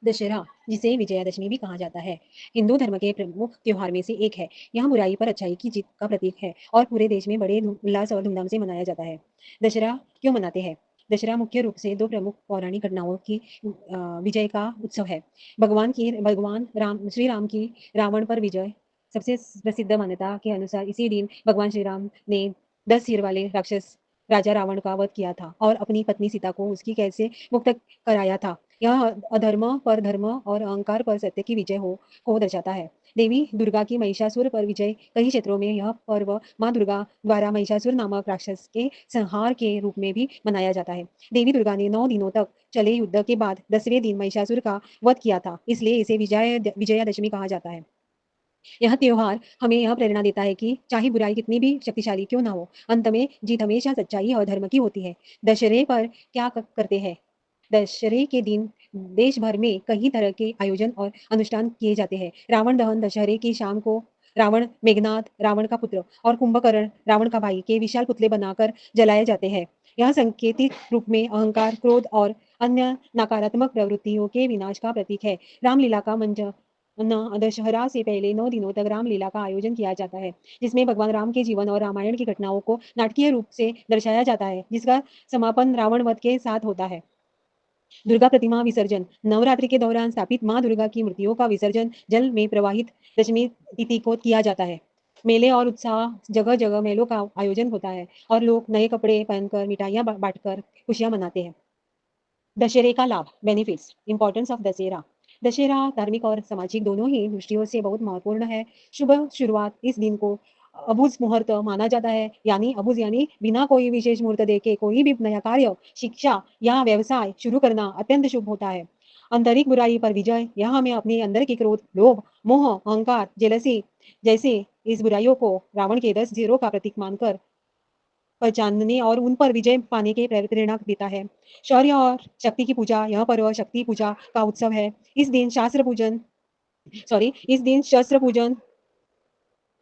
दशहरा, जिसे विजयादशमी भी कहा जाता है, हिंदू धर्म के प्रमुख त्योहार में से एक है। यह बुराई पर अच्छाई की जीत का प्रतीक है और पूरे देश में बड़े उल्लास और धूमधाम से मनाया जाता है। दशहरा क्यों मनाते हैं? दशहरा मुख्य रूप से दो प्रमुख पौराणिक घटनाओं की विजय का उत्सव है। भगवान राम श्री राम की रावण पर विजय सबसे प्रसिद्ध मान्यता के अनुसार इसी दिन भगवान श्री राम ने 10 सिर वाले राक्षस राजा रावण का वध किया था और अपनी पत्नी सीता को उसकी कैद से मुक्त कराया था। यह अधर्म पर धर्म और अहंकार पर सत्य की विजय को दर्शाता है। देवी दुर्गा की महिषासुर पर विजय, कई क्षेत्रों में यह पर्व मां दुर्गा द्वारा महिषासुर नामक राक्षस के संहार के रूप में भी मनाया जाता है। देवी दुर्गा ने 9 दिनों तक चले युद्ध के बाद 10वें दिन महिषासुर का वध किया था, इसलिए इसे विजयादशमी कहा जाता है। यह त्योहार हमें यह प्रेरणा देता है कि चाहे बुराई कितनी भी शक्तिशाली क्यों ना हो, अंत में जीत हमेशा सच्चाई और धर्म की होती है। दशहरे पर क्या करते हैं? दशहरे के दिन देश भर में कई तरह के आयोजन और अनुष्ठान किए जाते हैं। रावण दहन दशहरे की शाम को रावण, मेघनाद रावण का पुत्र और कुंभकर्ण रावण का भाई के विशाल पुतले बनाकर जलाए जाते हैं। यह सांकेतिक रूप में अहंकार, क्रोध और अन्य नकारात्मक प्रवृत्तियों के विनाश का प्रतीक है। रामलीला का मंच दशहरा से पहले 9 दिनों तक रामलीला का आयोजन किया जाता है, जिसमें भगवान राम के जीवन और रामायण की घटनाओं को नाटकीय रूप से दर्शाया जाता है, जिसका समापन रावण वध के साथ होता है। दुर्गा प्रतिमा विसर्जन, नवरात्रि के दौरान स्थापित मां दुर्गा की मूर्तियों का विसर्जन जल में प्रवाहित दशमी तिथि को किया जाता है। मेले और उत्साह, जगह जगह मेलों का आयोजन होता है और लोग नए कपड़े पहनकर मिठाइयां बांटकर खुशियां मनाते हैं। दशहरे का लाभ, benefits, importance of Dussehra. Dussehra धार्मिक और सामाजिक दोनों ही दृष्टियों से बहुत महत्वपूर्ण है। शुभ शुरुआत, इस दिन को अबुझ मुहूर्त माना जाता है, यानी अबुझ यानी बिना कोई विशेष मुहूर्त देखे कोई भी नया कार्य, शिक्षा या व्यवसाय शुरू करना अत्यंत शुभ होता है। आंतरिक बुराई पर विजय, यह हमें अपने अंदर की क्रोध, लोभ, मोह, अहंकार, जेलसी जैसे इस बुराइयों को रावण के 10 सिरों का प्रतीक मानकर पहचानने और उन पर विजय पाने की प्रेरणा देता है। शौर्य और शक्ति की पूजा, यह पर्व शक्ति पूजा का उत्सव है। इस दिन शस्त्र पूजन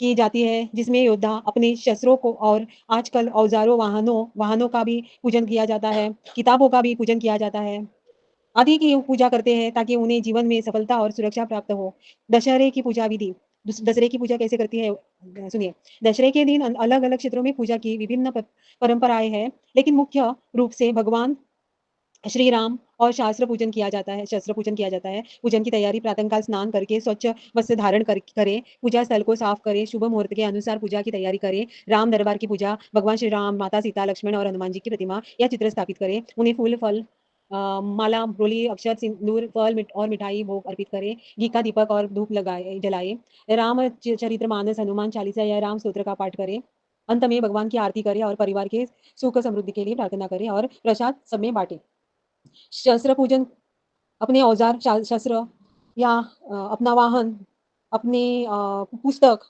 की जाती है, जिसमें योद्धा अपने शस्त्रों को और आजकल औजारों, वाहनों का भी पूजन किया जाता है, किताबों का भी पूजन किया जाता है। आदि की पूजा करते हैं ताकि उन्हें जीवन में सफलता और सुरक्षा प्राप्त हो। दशहरे की पूजा विधि, दशहरे की पूजा कैसे करती है, सुनिए। दशहरे के दिन अलग अलग क्षेत्रों में पूजा की विभिन्न परंपराएं हैं, लेकिन मुख्य रूप से भगवान श्री राम और शस्त्र पूजन किया जाता है। पूजन की तैयारी, प्रातःकाल स्नान करके स्वच्छ वस्त्र धारण करें, पूजा स्थल को साफ करें, शुभ मुहूर्त के अनुसार पूजा की तैयारी करें। राम दरबार की पूजा, भगवान श्री राम, माता सीता, लक्ष्मण और हनुमान जी की प्रतिमा या चित्र स्थापित करें। उन्हें फूल फल माला, रोली, अक्षत, सिंदूर, फल और मिठाई भोग अर्पित करें। घी का दीपक और धूप जलाए। राम चरितमानस, हनुमान चालीसा या राम स्तोत्र का पाठ करें। अंत में भगवान की आरती करें और परिवार के सुख समृद्धि के लिए प्रार्थना करें और प्रसाद सब में बांटें। शस्त्र पूजन, अपने औजार, शस्त्र या अपना वाहन, अपने पुस्तक,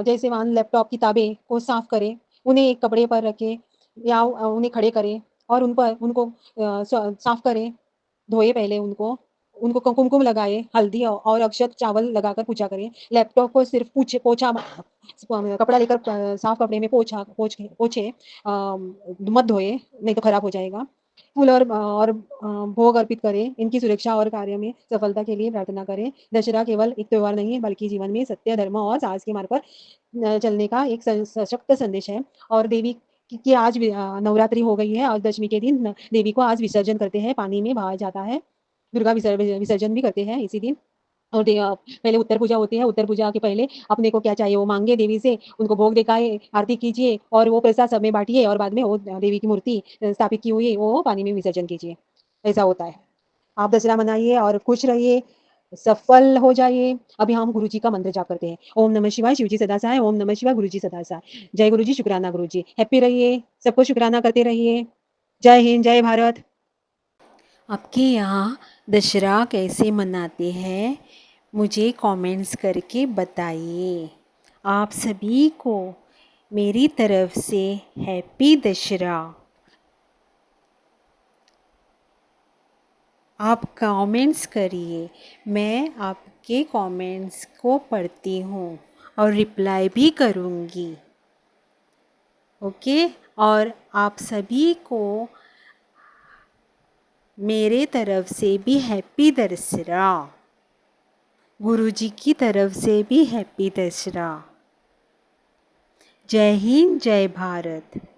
जैसे मान लैपटॉप, किताबें को साफ करें, उन्हें एक कपड़े पर रखें या उन्हें खड़े करें और उनको साफ करें, धोए पहले उनको उनको कुमकुम लगाए, हल्दी और अक्षत चावल लगाकर पूजा करें। लैपटॉप को सिर्फ पोछा कपड़ा लेकर साफ कपड़े में पोछे, मत धोए, नहीं तो खराब हो जाएगा। फूल भोग अर्पित करें। इनकी सुरक्षा और कार्य में सफलता के लिए प्रार्थना करें। दशहरा केवल एक त्योहार नहीं है, बल्कि जीवन में सत्य, धर्म और साहस के मार्ग पर चलने का एक सशक्त संदेश है। और देवी की आज नवरात्रि हो गई है और दशमी के दिन देवी को आज विसर्जन करते हैं, पानी में बहाया जाता है। दुर्गा विसर्जन भी करते हैं इसी दिन। और पहले उत्तर पूजा होती है। उत्तर पूजा के पहले अपने को क्या चाहिए वो मांगे देवी से, उनको भोग दिखाए, आरती कीजिए और वो प्रसाद सब में बांटिए और बाद में वो देवी की मूर्ति स्थापित की हुई है वो पानी में विसर्जन कीजिए। ऐसा होता है। आप दशहरा मनाइए और खुश रहिए, सफल हो जाइए। अभी हम गुरु जी का मंत्र जाप करते हैं। ओम नमः शिवाय, शिव जी सदा सहाय। ओम नमः शिवाय, गुरु जी सदा सहाय। जय गुरु जी, शुक्राना गुरु जी। हैप्पी रहिए, सबको शुक्राना करते रहिए। जय हिंद, जय भारत। आपके यहाँ दशहरा कैसे मनाते हैं मुझे कमेंट्स करके बताइए। आप सभी को मेरी तरफ से हैप्पी दशहरा। आप कमेंट्स करिए, मैं आपके कमेंट्स को पढ़ती हूँ और रिप्लाई भी करूँगी। ओके, और आप सभी को मेरे तरफ से भी हैप्पी दशहरा। गुरुजी की तरफ से भी हैप्पी दशहरा। जय हिंद, जय भारत।